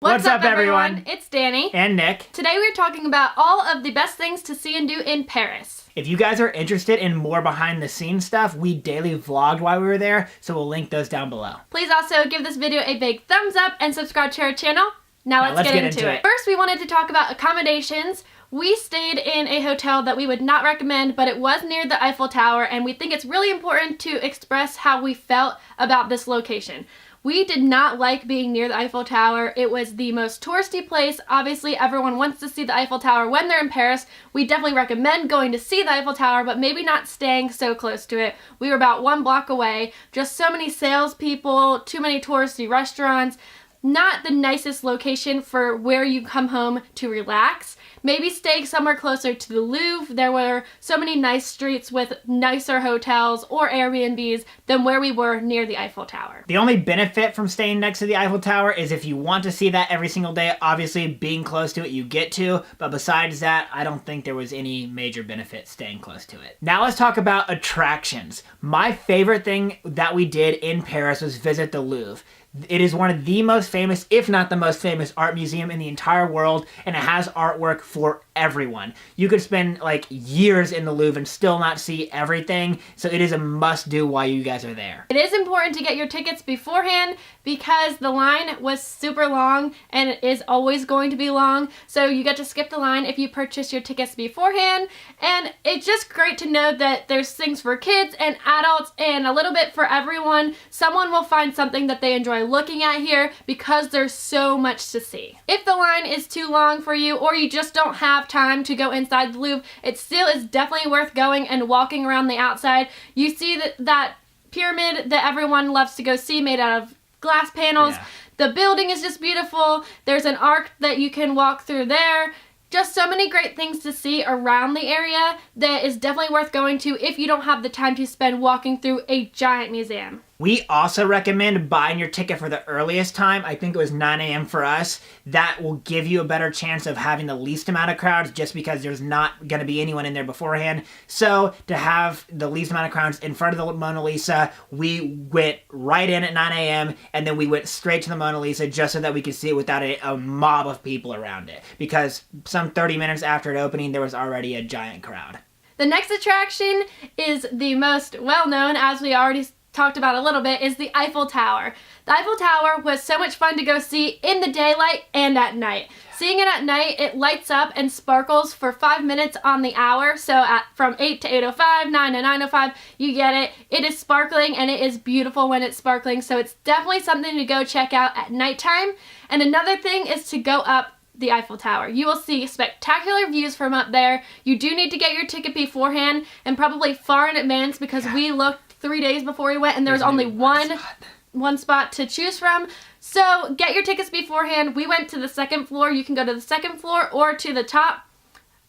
What's up, everyone? It's Dani and Nick. Today we're talking about all of the best things to see and do in Paris. If you guys are interested in more behind the scenes stuff, we daily vlogged while we were there, so we'll link those down below. Please also give this video a big thumbs up and subscribe to our channel. Now let's get into it. First, we wanted to talk about accommodations. We stayed in a hotel that we would not recommend, but it was near the Eiffel Tower, and we think it's really important to express how we felt about this location. We did not like being near the Eiffel Tower. It was the most touristy place. Obviously, everyone wants to see the Eiffel Tower when they're in Paris. We definitely recommend going to see the Eiffel Tower, but maybe not staying so close to it. We were about 1 block away. Just so many salespeople, too many touristy restaurants. Not the nicest location for where you come home to relax. Maybe stay somewhere closer to the Louvre. There were so many nice streets with nicer hotels or Airbnbs than where we were near the Eiffel Tower. The only benefit from staying next to the Eiffel Tower is if you want to see that every single day, obviously being close to it you get to, but besides that, I don't think there was any major benefit staying close to it. Now let's talk about attractions. My favorite thing that we did in Paris was visit the Louvre. It is one of the most famous, if not the most famous, art museum in the entire world, and it has artwork for everyone. You could spend like years in the Louvre and still not see everything, so it is a must-do while you guys are there. It is important to get your tickets beforehand because the line was super long and it is always going to be long, so you get to skip the line if you purchase your tickets beforehand, and it's just great to know that there's things for kids and adults and a little bit for everyone. Someone will find something that they enjoy looking at here because there's so much to see. If the line is too long for you or you just don't have time to go inside the Louvre, it still is definitely worth going and walking around the outside. You see that pyramid that everyone loves to go see made out of glass panels. Yeah. The building is just beautiful. There's an arc that you can walk through there. Just so many great things to see around the area that is definitely worth going to if you don't have the time to spend walking through a giant museum. We also recommend buying your ticket for the earliest time. I think it was 9 a.m. for us. That will give you a better chance of having the least amount of crowds just because there's not going to be anyone in there beforehand. So to have the least amount of crowds in front of the Mona Lisa, we went right in at 9 a.m. and then we went straight to the Mona Lisa just so that we could see it without a mob of people around it. Because some 30 minutes after it opening, there was already a giant crowd. The next attraction is the most well-known, as we already talked about a little bit, is the Eiffel Tower. The Eiffel Tower was so much fun to go see in the daylight and at night. Seeing it at night, it lights up and sparkles for 5 minutes on the hour. So from 8 to 8:05, 9 to 9:05, you get it. It is sparkling and it is beautiful when it's sparkling. So it's definitely something to go check out at nighttime. And another thing is to go up the Eiffel Tower. You will see spectacular views from up there. You do need to get your ticket beforehand and probably far in advance because we looked 3 days before we went and there was only one spot to choose from. So get your tickets beforehand. We went to the second floor. You can go to the second floor or to the top.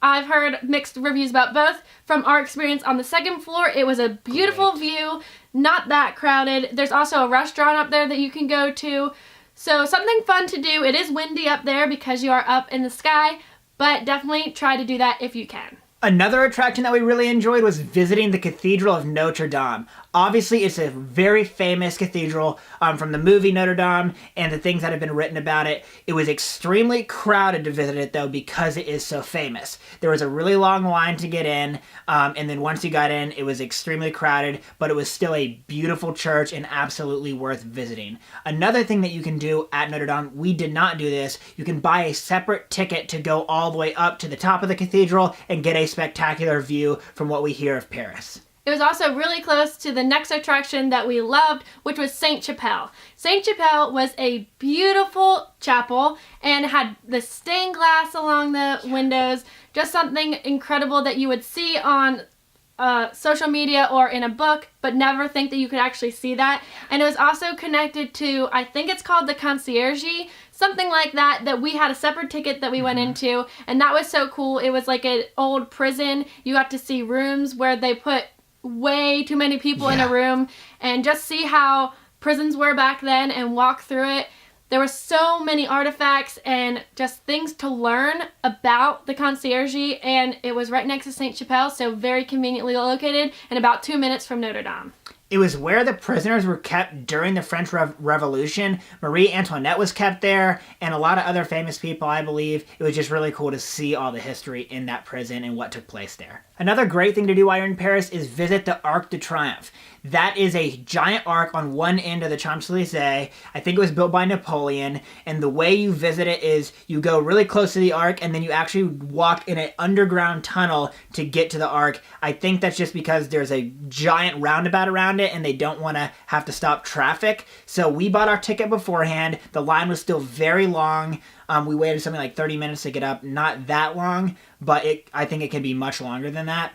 I've heard mixed reviews about both. From our experience on the second floor, it was a beautiful view, not that crowded. There's also a restaurant up there that you can go to. So something fun to do. It is windy up there because you are up in the sky, but definitely try to do that if you can. Another attraction that we really enjoyed was visiting the Cathedral of Notre Dame. Obviously, it's a very famous cathedral from the movie Notre Dame and the things that have been written about it. It was extremely crowded to visit it, though, because it is so famous. There was a really long line to get in, and then once you got in, it was extremely crowded, but it was still a beautiful church and absolutely worth visiting. Another thing that you can do at Notre Dame, we did not do this, you can buy a separate ticket to go all the way up to the top of the cathedral and get a spectacular view from what we hear of Paris. It was also really close to the next attraction that we loved, which was Sainte-Chapelle. Sainte-Chapelle was a beautiful chapel and had the stained glass along the windows, just something incredible that you would see on social media or in a book, but never think that you could actually see that. And it was also connected to, I think it's called the concierge, something like that, that we had a separate ticket that we went into, and that was so cool. It was like an old prison. You got to see rooms where they put way too many people in a room and just see how prisons were back then and walk through it. There were so many artifacts and just things to learn about the concierge, and it was right next to Sainte-Chapelle, so very conveniently located and about 2 minutes from Notre Dame. It was where the prisoners were kept during the French Revolution. Marie Antoinette was kept there, and a lot of other famous people, I believe. It was just really cool to see all the history in that prison and what took place there. Another great thing to do while you're in Paris is visit the Arc de Triomphe. That is a giant arc on one end of the Champs-Elysees. I think it was built by Napoleon, and the way you visit it is you go really close to the arc, and then you actually walk in an underground tunnel to get to the arc. I think that's just because there's a giant roundabout around it, and they don't want to have to stop traffic. So we bought our ticket beforehand. The line was still very long. We waited something like 30 minutes to get up. Not that long, but I think it can be much longer than that.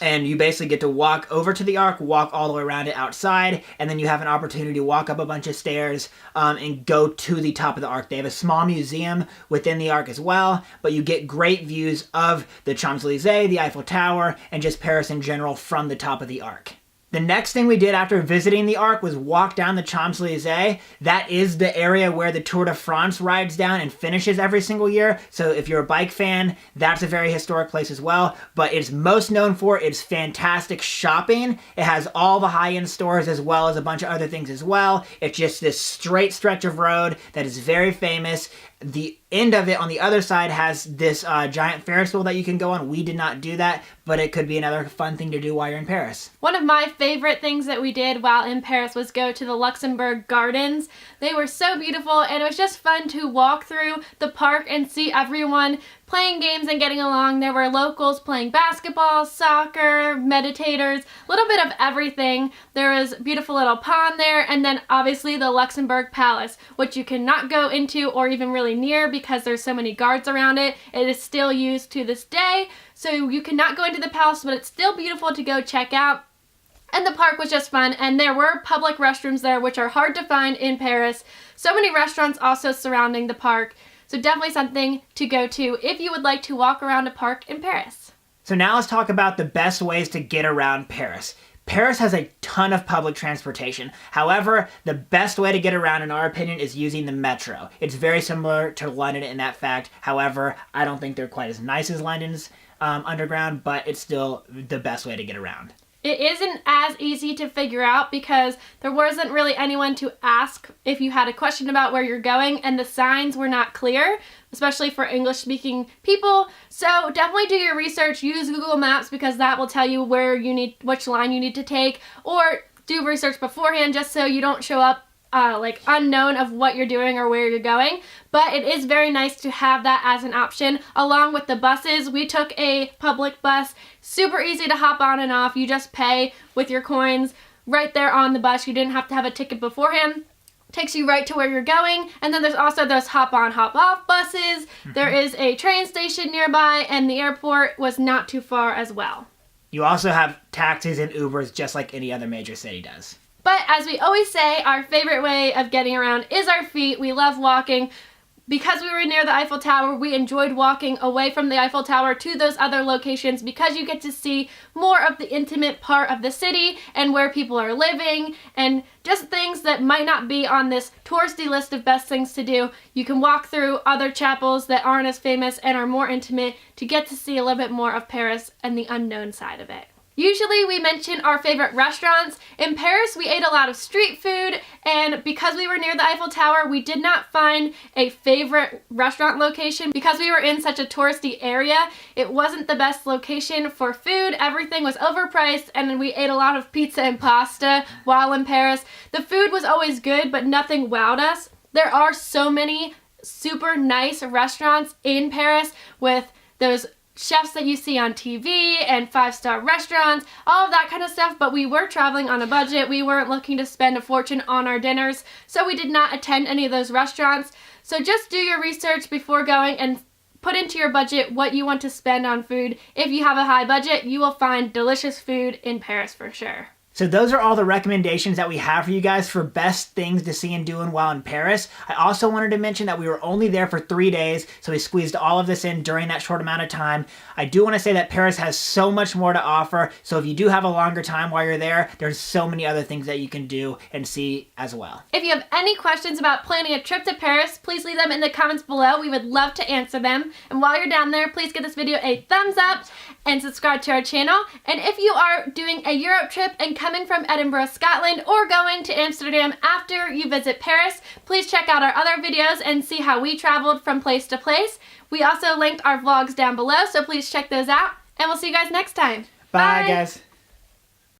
And you basically get to walk over to the arc, walk all the way around it outside, and then you have an opportunity to walk up a bunch of stairs and go to the top of the arc. They have a small museum within the arc as well, but you get great views of the Champs-Elysees, the Eiffel Tower, and just Paris in general from the top of the arc. The next thing we did after visiting the Arc was walk down the Champs-Elysees. That is the area where the Tour de France rides down and finishes every single year. So if you're a bike fan, that's a very historic place as well. But it's most known for its fantastic shopping. It has all the high-end stores as well as a bunch of other things as well. It's just this straight stretch of road that is very famous. The end of it on the other side has this giant Ferris wheel that you can go on. We did not do that, but it could be another fun thing to do while you're in Paris. One of my favorite things that we did while in Paris was go to the Luxembourg Gardens. They were so beautiful, and it was just fun to walk through the park and see everyone playing games and getting along. There were locals playing basketball, soccer, meditators, a little bit of everything. There was a beautiful little pond there, and then obviously the Luxembourg Palace, which you cannot go into or even really near because there's so many guards around it. It is still used to this day, so you cannot go into the palace, but it's still beautiful to go check out. And the park was just fun, and there were public restrooms there, which are hard to find in Paris. So many restaurants also surrounding the park. So definitely something to go to if you would like to walk around a park in Paris. So now let's talk about the best ways to get around Paris. Paris has a ton of public transportation. However, the best way to get around, in our opinion, is using the metro. It's very similar to London in that fact. However, I don't think they're quite as nice as London's underground, but it's still the best way to get around. It isn't as easy to figure out because there wasn't really anyone to ask if you had a question about where you're going, and the signs were not clear, especially for English-speaking people. So definitely do your research. Use Google Maps because that will tell you which line you need to take, or do research beforehand just so you don't show up unknown of what you're doing or where you're going. But it is very nice to have that as an option along with the buses. We took a public bus, super easy to hop on and off. You just pay with your coins right there on the bus. You didn't have to have a ticket beforehand. Takes you right to where you're going. And then there's also those hop on, hop off buses. There is a train station nearby, and the airport was not too far as well. You also have taxis and Ubers just like any other major city does. But as we always say, our favorite way of getting around is our feet. We love walking. Because we were near the Eiffel Tower, we enjoyed walking away from the Eiffel Tower to those other locations because you get to see more of the intimate part of the city and where people are living and just things that might not be on this touristy list of best things to do. You can walk through other chapels that aren't as famous and are more intimate to get to see a little bit more of Paris and the unknown side of it. Usually we mention our favorite restaurants. In Paris, we ate a lot of street food, and because we were near the Eiffel Tower, we did not find a favorite restaurant location. Because we were in such a touristy area, it wasn't the best location for food. Everything was overpriced, and we ate a lot of pizza and pasta while in Paris. The food was always good, but nothing wowed us. There are so many super nice restaurants in Paris with those chefs that you see on TV and 5-star restaurants, all of that kind of stuff, but we were traveling on a budget. We weren't looking to spend a fortune on our dinners, so we did not attend any of those restaurants. So just do your research before going and put into your budget what you want to spend on food. If you have a high budget, you will find delicious food in Paris for sure. So those are all the recommendations that we have for you guys for best things to see and do while in Paris. I also wanted to mention that we were only there for 3 days, so we squeezed all of this in during that short amount of time. I do want to say that Paris has so much more to offer, so if you do have a longer time while you're there, there's so many other things that you can do and see as well. If you have any questions about planning a trip to Paris, please leave them in the comments below. We would love to answer them. And while you're down there, please give this video a thumbs up and subscribe to our channel. And if you are doing a Europe trip and coming from Edinburgh, Scotland, or going to Amsterdam after you visit Paris, please check out our other videos and see how we traveled from place to place. We also linked our vlogs down below, so please check those out, and we'll see you guys next time. Bye guys.